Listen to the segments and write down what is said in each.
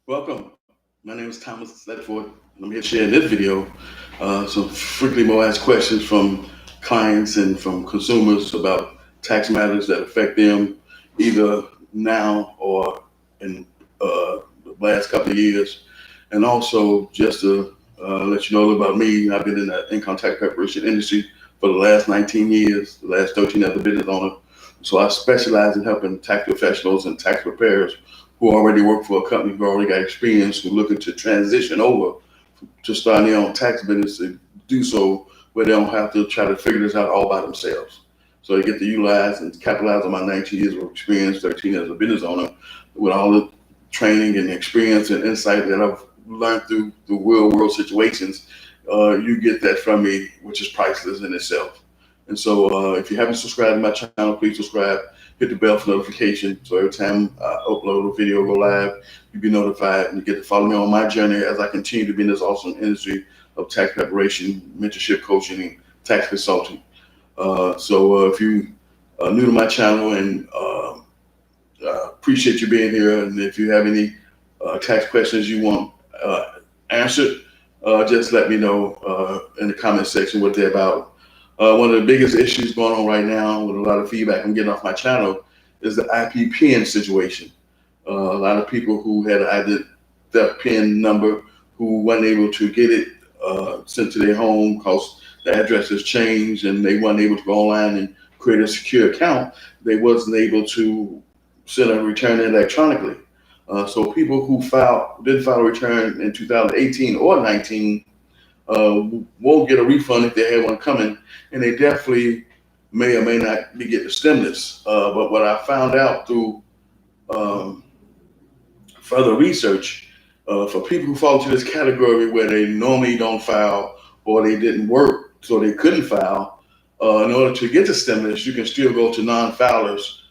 Welcome. My name is Thomas LEDFORD. I'm here to share in this video some frequently more asked questions from clients and from consumers about tax matters that affect them either now or in the last couple of years. And also, just to let you know a little about me, I've been in the income tax preparation industry for the last 19 years, the last 13 as a business owner. So I specialize in helping tax professionals and tax preparers who already work for a company, who already got experience, who are looking to transition over to start their own tax business, to do so where they don't have to try to figure this out all by themselves. So they get to utilize and capitalize on my 19 years of experience, 13 as a business owner, with all the training and experience and insight that I've learned through the real world situations. You get that from me, which is priceless in itself. And so if you haven't subscribed to my channel, please subscribe. Hit the bell for notification so every time I upload a video, go live, you'll be notified and you get to follow me on my journey as I continue to be in this awesome industry of tax preparation, mentorship, coaching, and tax consulting. So if you are new to my channel and appreciate you being here, and if you have any tax questions you want answered, just let me know in the comment section what they're about. One of the biggest issues going on right now with a lot of feedback I'm getting off my channel is the IPPN situation. A lot of people who had either theft PIN number who weren't able to get it sent to their home because the address has changed and they weren't able to go online and create a secure account. They wasn't able to send a return electronically. So people who didn't file a return in 2018 or 19 won't get a refund if they had one coming, and they definitely may or may not be getting stimulus. But what I found out through further research, for people who fall into this category where they normally don't file or they didn't work, so they couldn't file, in order to get the stimulus, you can still go to non-filers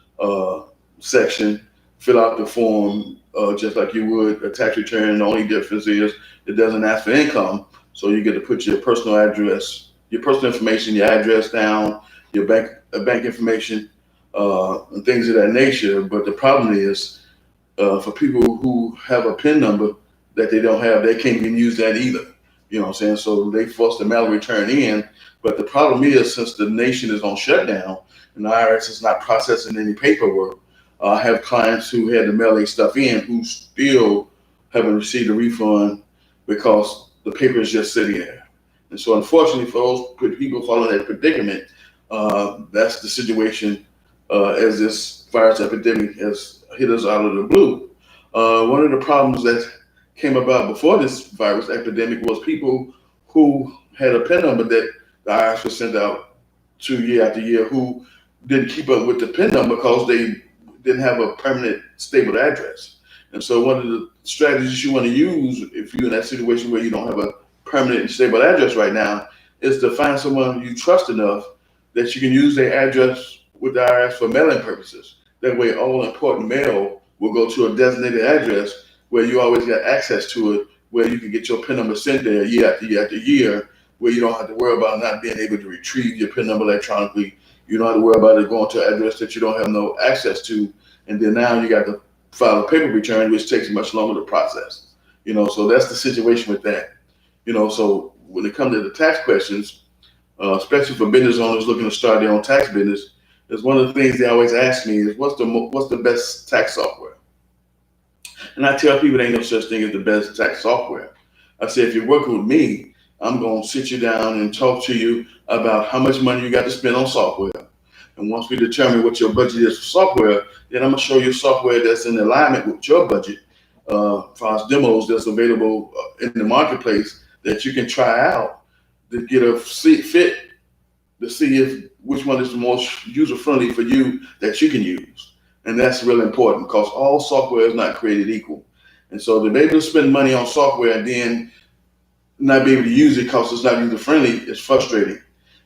section, fill out the form just like you would a tax return. The only difference is it doesn't ask for income. So you get to put your personal address, your personal information, your address down, your bank information, and things of that nature. But the problem is, for people who have a PIN number that they don't have, they can't even use that either. You know what I'm saying? So they force the mail return in. But the problem is, since the nation is on shutdown and the IRS is not processing any paperwork, I have clients who had to mail their stuff in who still haven't received a refund because the paper is just sitting there. And so unfortunately for those people following that predicament, that's the situation as this virus epidemic has hit us out of the blue. One of the problems that came about before this virus epidemic was people who had a PIN number that the IRS was sent out to year after year who didn't keep up with the PIN number because they didn't have a permanent stable address. And so one of the strategies you want to use if you're in that situation where you don't have a permanent and stable address right now is to find someone you trust enough that you can use their address with the IRS for mailing purposes. That way all important mail will go to a designated address where you always got access to it, where you can get your PIN number sent there year after year after year, where you don't have to worry about not being able to retrieve your PIN number electronically. You don't have to worry about it going to an address that you don't have no access to. And then now you got to file a paper return, which takes much longer to process. So that's the situation with that. So when it comes to the tax questions, especially for business owners looking to start their own tax business, is one of the things they always ask me is what's the best tax software? And I tell people there ain't no such thing as the best tax software. I say if you're working with me, I'm gonna sit you down and talk to you about how much money you got to spend on software. And once we determine what your budget is for software, then I'm gonna show you software that's in alignment with your budget, for us demos that's available in the marketplace that you can try out to get a fit to see if which one is the most user friendly for you that you can use. And that's really important because all software is not created equal. And so to be able to spend money on software and then not be able to use it because it's not user friendly is frustrating.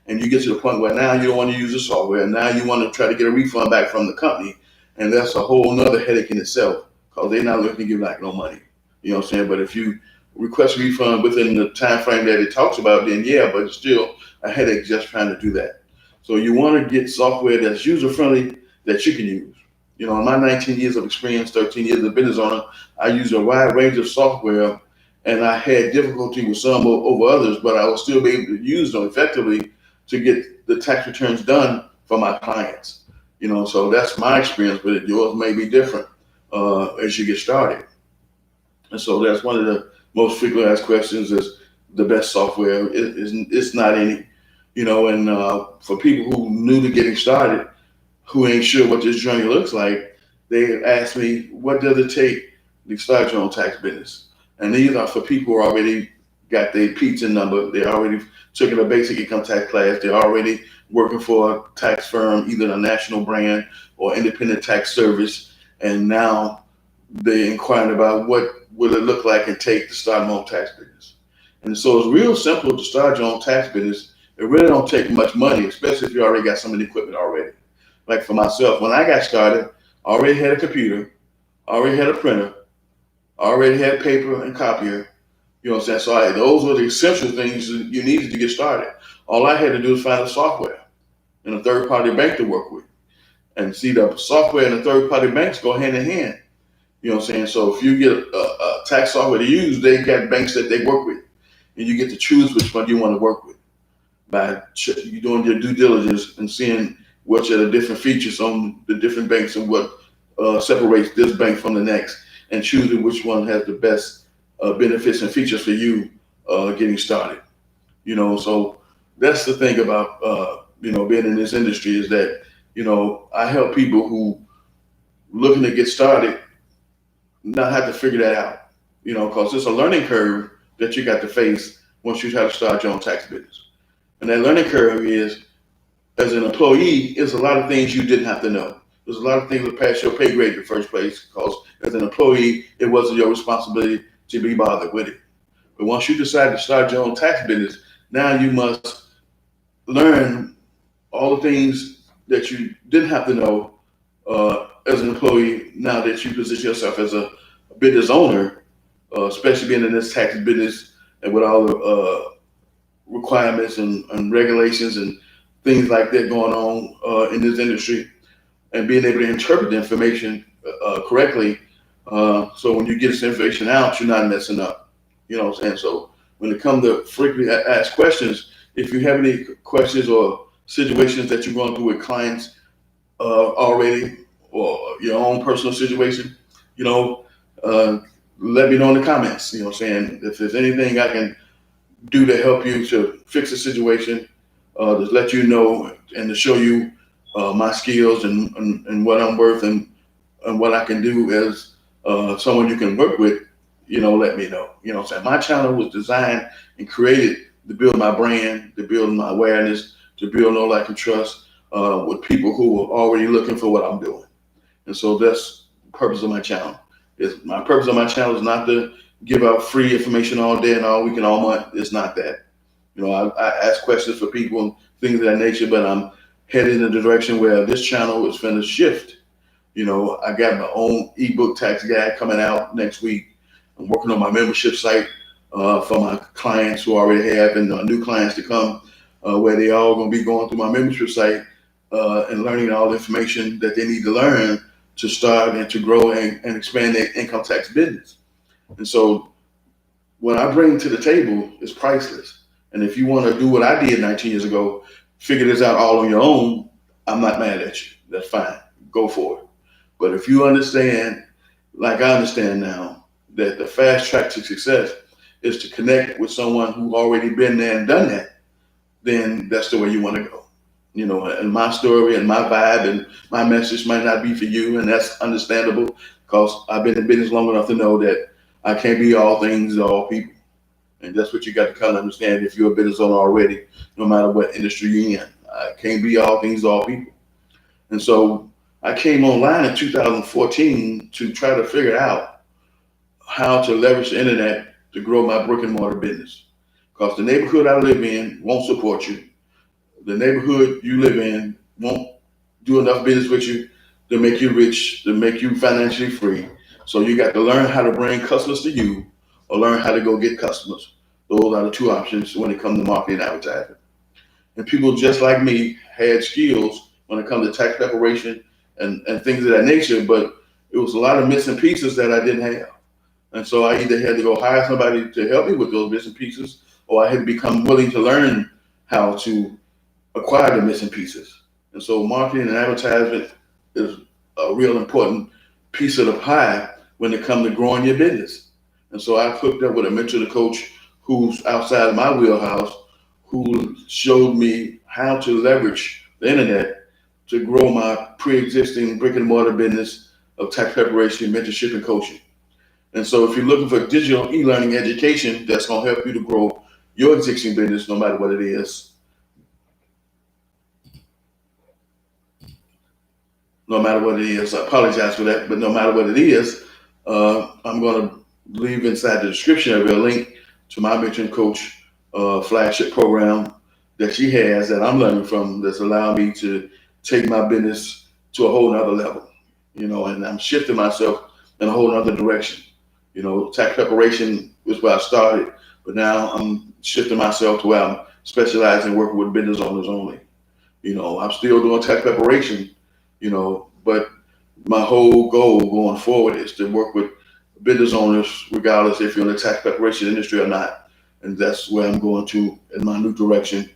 And you get to the point where now you don't want to use the software. Now you want to try to get a refund back from the company. And that's a whole nother headache in itself because they're not looking to give back no money. You know what I'm saying? But if you request a refund within the time frame that it talks about, then yeah, but it's still a headache just trying to do that. So you want to get software that's user friendly that you can use. In my 19 years of experience, 13 years of business owner, I used a wide range of software, and I had difficulty with some over others, but I was still be able to use them effectively to get the tax returns done for my clients. So that's my experience with it. Yours may be different as you get started. And so that's one of the most frequently asked questions is the best software. It's not any, and for people who new to getting started, who ain't sure what this journey looks like, they ask me, what does it take to start your own tax business? And these are for people who already got their pizza number. They already took a basic income tax class. They're already working for a tax firm, either a national brand or independent tax service. And now they're inquiring about what would it look like and take to start my own tax business. And so it's real simple to start your own tax business. It really don't take much money, especially if you already got some of the equipment already. Like for myself, when I got started, I already had a computer, I already had a printer, I already had paper and copier. You know what I'm saying? So those were the essential things you needed to get started. All I had to do was find a software and a third-party bank to work with. And see, the software and the third-party banks go hand in hand. You know what I'm saying? So if you get a tax software to use, they got banks that they work with. And you get to choose which one you want to work with by you doing your due diligence and seeing what are the different features on the different banks and what separates this bank from the next, and choosing which one has the best benefits and features for you getting started. So that's the thing about being in this industry is that I help people who looking to get started not have to figure that out. Because it's a learning curve that you got to face once you try to start your own tax business, and that learning curve is, as an employee, is a lot of things you didn't have to know. There's a lot of things that pass your pay grade in the first place because as an employee, it wasn't your responsibility to be bothered with it. But once you decide to start your own tax business, now you must learn all the things that you didn't have to know as an employee. Now that you position yourself as a business owner, especially being in this tax business and with all the requirements and regulations and things like that going on in this industry, and being able to interpret the information correctly. So when you get this information out, you're not messing up. You know what I'm saying? So when it comes to frequently asked questions, if you have any questions or situations that you're going through with clients already, or your own personal situation, let me know in the comments. You know what I'm saying? If there's anything I can do to help you to fix the situation, to let you know and to show you my skills and what I'm worth and what I can do as someone you can work with, let me know. You know what I'm saying? My channel was designed and created to build my brand, to build my awareness, to build know, like, and trust with people who are already looking for what I'm doing. And so that's the purpose of my channel. My purpose of my channel is not to give out free information all day and all week and all month. It's not that. I ask questions for people and things of that nature, but I'm headed in the direction where this channel is going to shift. I got my own ebook tax guide coming out next week. I'm working on my membership site for my clients who already have and new clients to come, where they all going to be going through my membership site and learning all the information that they need to learn to start and to grow and expand their income tax business. And so what I bring to the table is priceless. And if you want to do what I did 19 years ago, figure this out all on your own, I'm not mad at you. That's fine. Go for it. But if you understand, like I understand now, that the fast track to success is to connect with someone who already been there and done that, then that's the way you want to go. And my story and my vibe and my message might not be for you, and that's understandable because I've been in business long enough to know that I can't be all things to all people. And that's what you got to kind of understand if you're a business owner already, no matter what industry you're in. I can't be all things to all people. And so I came online in 2014 to try to figure out how to leverage the internet to grow my brick and mortar business. Because the neighborhood I live in won't support you. The neighborhood you live in won't do enough business with you to make you rich, to make you financially free. So you got to learn how to bring customers to you or learn how to go get customers. Those are the two options when it comes to marketing and advertising. And people just like me had skills when it comes to tax preparation and things of that nature. But it was a lot of missing pieces that I didn't have. And so I either had to go hire somebody to help me with those missing pieces, or I had to become willing to learn how to acquire the missing pieces. And so marketing and advertisement is a real important piece of the pie when it comes to growing your business. And so I hooked up with a mentor, the coach, who's outside my wheelhouse, who showed me how to leverage the internet to grow my pre-existing brick and mortar business of tax preparation, mentorship, and coaching. And so if you're looking for digital e-learning education that's going to help you to grow your existing business, no matter what it is, I apologize for that, but no matter what it is, I'm going to leave inside the description of a link to my mentoring coach flagship program that she has that I'm learning from, that's allowing me to take my business to a whole nother level, and I'm shifting myself in a whole nother direction. Tax preparation is where I started, but now I'm shifting myself to where I'm specializing in working with business owners only. I'm still doing tax preparation, but my whole goal going forward is to work with business owners, regardless if you're in the tax preparation industry or not. And that's where I'm going to in my new direction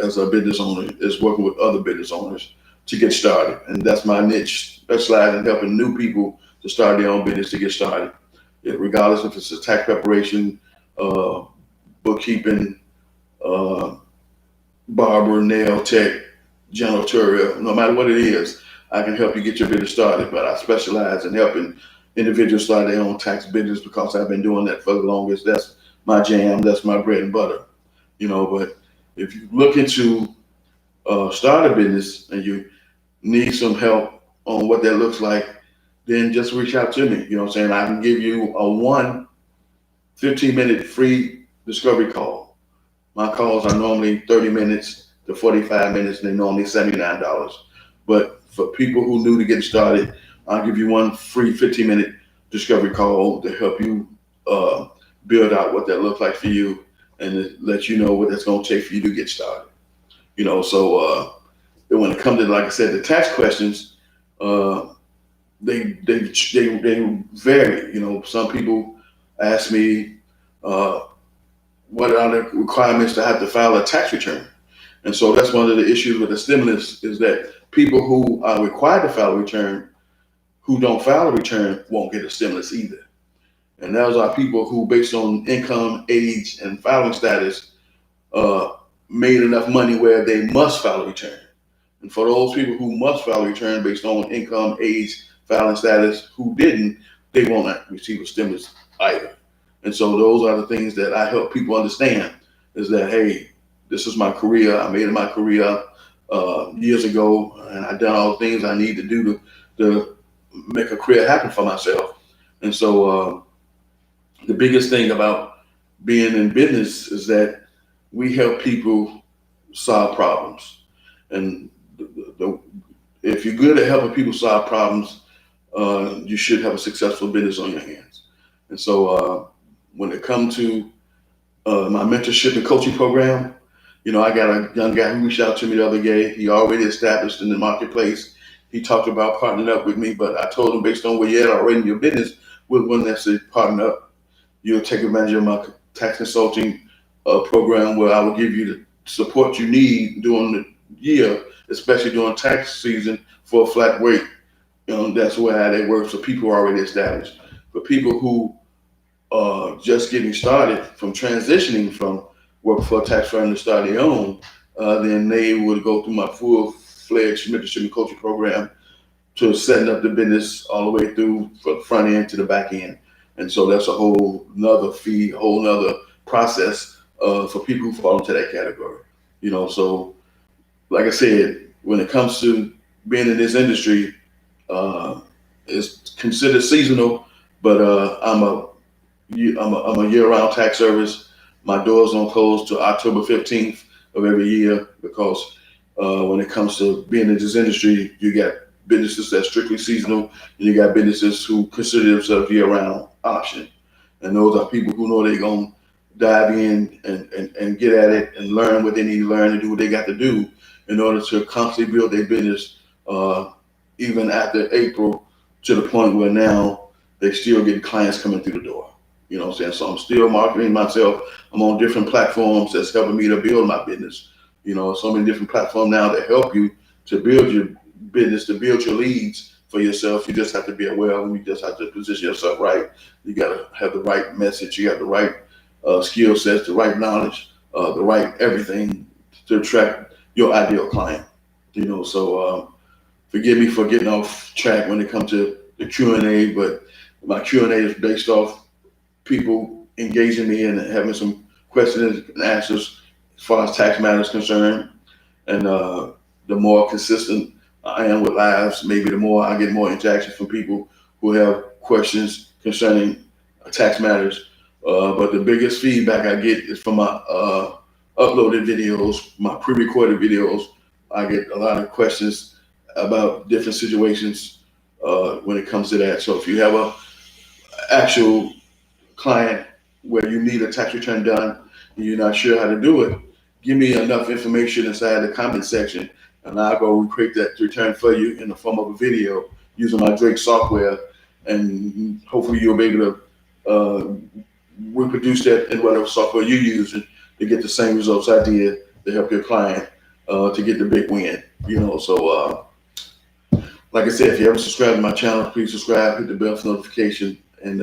as a business owner, is working with other business owners to get started. And that's my niche, specializing in helping new people to start their own business to get started. Regardless if it's a tax preparation, bookkeeping, barber, nail tech, janitorial, no matter what it is, I can help you get your business started. But I specialize in helping individuals start their own tax business because I've been doing that for the longest. That's my jam. That's my bread and butter. But if you look into start a business and you need some help on what that looks like, then just reach out to me. I can give you a 15-minute free discovery call. My calls are normally 30 minutes to 45 minutes, and they're normally $79. But for people who new to get started, I'll give you one free 15-minute discovery call to help you build out what that looks like for you and let you know what that's going to take for you to get started. So when it comes to, like I said, the tax questions, they vary. Some people ask me what are the requirements to have to file a tax return, and so that's one of the issues with the stimulus, is that people who are required to file a return, who don't file a return, won't get a stimulus either. And those are people who, based on income, age, and filing status, made enough money where they must file a return. And for those people who must file a return based on income, age, filing status, who didn't, they will not receive a stimulus either. And so those are the things that I help people understand, is that, hey, this is my career. I made it my career years ago, and I've done all the things I need to do to make a career happen for myself. And so the biggest thing about being in business is that we help people solve problems. And if you're good at helping people solve problems, you should have a successful business on your hands. And so when it comes to my mentorship and coaching program, I got a young guy who reached out to me the other day. He already established in the marketplace. He talked about partnering up with me, but I told him, based on where you're at already in your business, we wouldn't necessarily partner up. You'll take advantage of my tax consulting program, where I will give you the support you need during the year, especially during tax season, for a flat rate. That's where they work. So people are already established. For people who are just getting started, from transitioning from work for a tax firm to start their own, then they would go through my full-fledged mentorship and coaching program to setting up the business all the way through, from the front end to the back end. And so that's a whole nother fee, a whole nother process for people who fall into that category. So like I said, when it comes to being in this industry, it's considered seasonal, but I'm a year-round tax service. My doors don't close till October 15th of every year, because when it comes to being in this industry, you got businesses that's strictly seasonal, and you got businesses who consider themselves year-round option. And those are people who know they're going to dive in and get at it and learn what they need to learn and do what they got to do in order to constantly build their business even after April, to the point where now they still get clients coming through the door. You know what I'm saying? So I'm still marketing myself. I'm on different platforms that's helping me to build my business. You know, so many different platforms now that help you to build your business, to build your leads for yourself. You just have to be aware of them. You just have to position yourself right. You got to have the right message. You got the right skill sets, the right knowledge, the right everything to attract your ideal client. You know, so forgive me for getting off track when it comes to the Q&A, but my Q&A is based off people engaging me and having some questions and answers as far as tax matters concerned. And the more consistent I am with lives, maybe the more I get more interaction from people who have questions concerning tax matters. But the biggest feedback I get is from my uploaded videos, my pre-recorded videos. I get a lot of questions about different situations when it comes to that. So if you have a actual client where you need a tax return done and you're not sure how to do it, give me enough information inside the comment section and I'll go recreate that return for you in the form of a video using my Drake software. And hopefully you'll be able to reproduce that in whatever software you're using to get the same results I did to help your client to get the big win. You know, so like I said, if you haven't subscribed to my channel, please subscribe, hit the bell for notification, and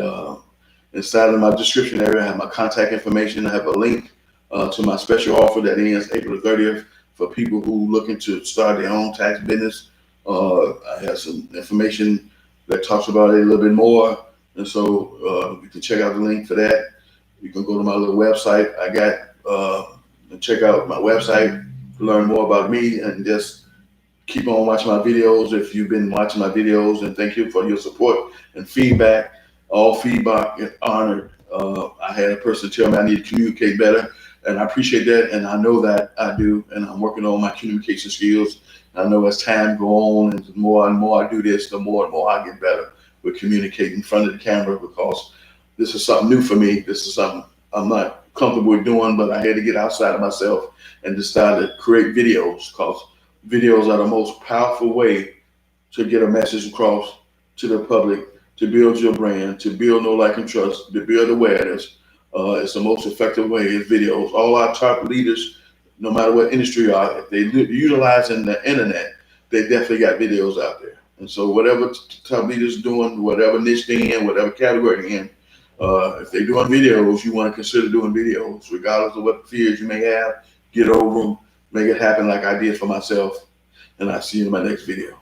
inside of my description area, I have my contact information. I have a link to my special offer that ends April the 30th for people who looking to start their own tax business. I have some information that talks about it a little bit more, and so you can check out the link for that. You can go to my little website. I got check out my website to learn more about me and just keep on watching my videos if you've been watching my videos, and thank you for your support and feedback. All feedback is honored. I had a person tell me I need to communicate better, and I appreciate that, and I know that I do, and I'm working on my communication skills. I know as time go on and more I do this, the more and more I get better with communicating in front of the camera, because this is something new for me. This is something I'm not comfortable with doing, but I had to get outside of myself and decide to create videos, because videos are the most powerful way to get a message across to the public, to build your brand, to build know, like, and trust, to build awareness. It's the most effective way is videos. All our top leaders, no matter what industry you are, if they utilizing the internet, they definitely got videos out there. And so whatever top leaders doing, whatever niche they in, whatever category they in, if they're doing videos, you want to consider doing videos, regardless of what fears you may have. Get over them, make it happen like I did for myself, and I'll see you in my next video.